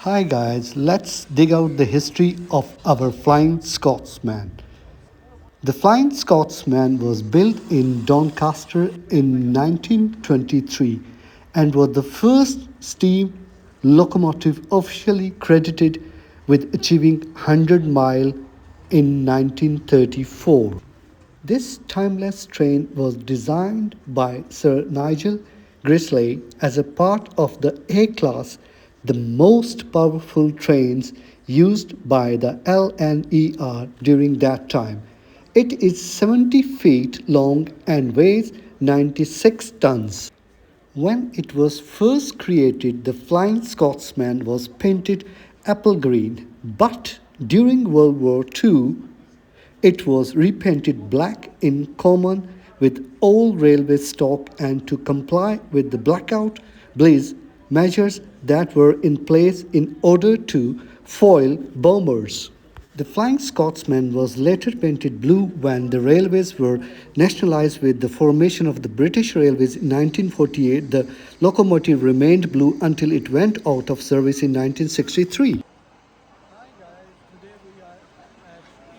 Hi guys, let's dig out the history of our Flying Scotsman. The Flying Scotsman was built in Doncaster in 1923 and was the first steam locomotive officially credited with achieving 100 mile in 1934. This timeless train was designed by Sir Nigel Grisley as a part of the A-class, the most powerful trains used by the LNER during that time. It is 70 feet long and weighs 96 tons. When it was first created, the Flying Scotsman was painted apple green, but during World War II, it was repainted black in common with all railway stock and to comply with the blackout blaze measures that were in place in order to foil bombers. The Flying Scotsman was later painted blue when the railways were nationalised with the formation of the British Railways in 1948. The locomotive remained blue until it went out of service in 1963. Hi guys, today we are at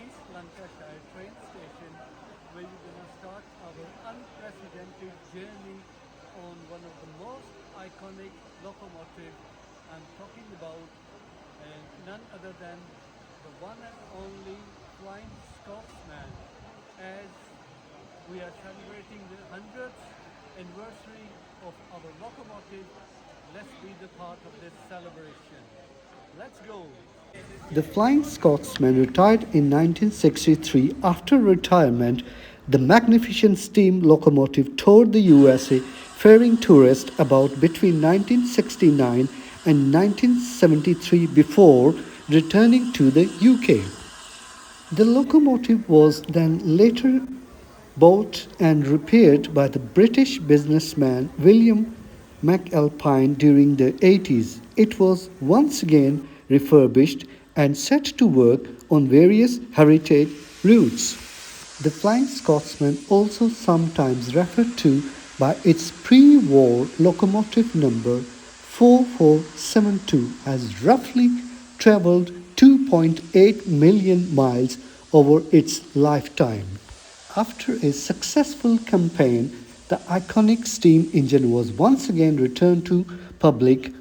East Lancashire train station where we're going to start our unprecedented journey on one of the most iconic locomotives. I'm talking about none other than the one and only Flying Scotsman. As we are celebrating the 100th anniversary of our locomotive, let's be the part of this celebration. Let's go! The Flying Scotsman retired in 1963. After retirement, the magnificent steam locomotive toured the USA, ferrying tourists about between 1969 and 1973 before returning to the UK. The locomotive was then later bought and repaired by the British businessman William McAlpine during the 80s. It was once again refurbished and set to work on various heritage routes. The Flying Scotsman, also sometimes referred to by its pre-war locomotive number 4472, has roughly travelled 2.8 million miles over its lifetime. After a successful campaign, the iconic steam engine was once again returned to public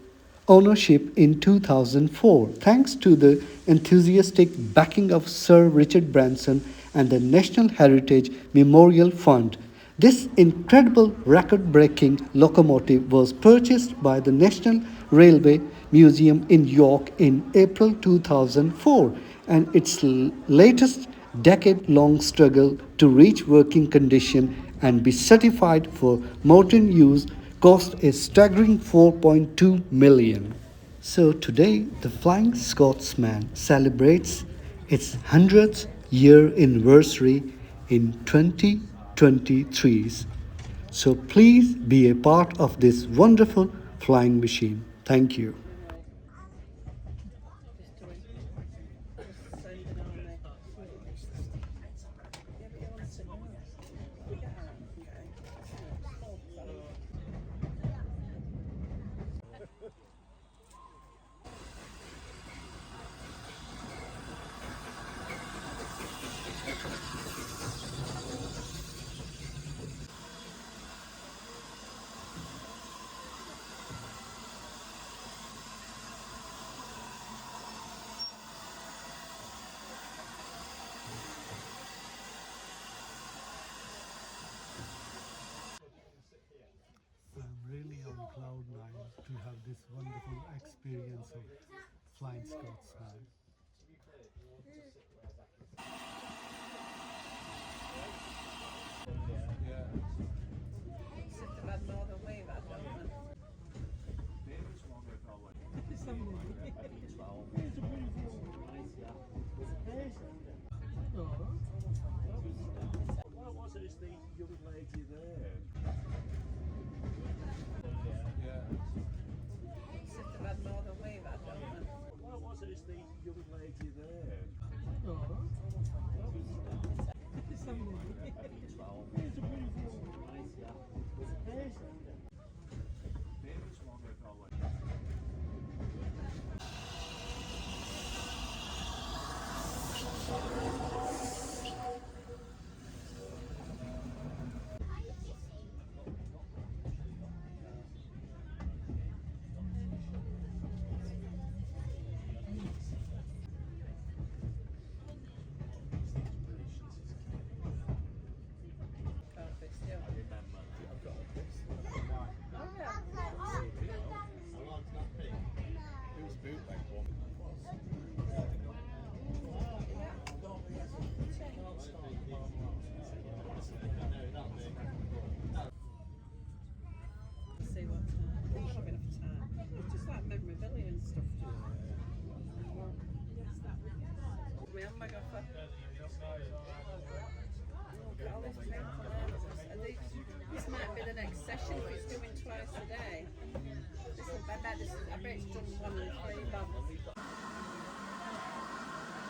ownership in 2004 thanks to the enthusiastic backing of Sir Richard Branson and the National Heritage Memorial Fund. This incredible record-breaking locomotive was purchased by the National Railway Museum in York in April 2004, and its latest decade-long struggle to reach working condition and be certified for modern use cost a staggering 4.2 million. So today the Flying Scotsman celebrates its 100th year anniversary in 2023. So please be a part of this wonderful flying machine. Thank you. I'm really on cloud nine to have this wonderful experience of Flying Scotsman. especially if it's doing twice a day. This is, I bet it's done one in 3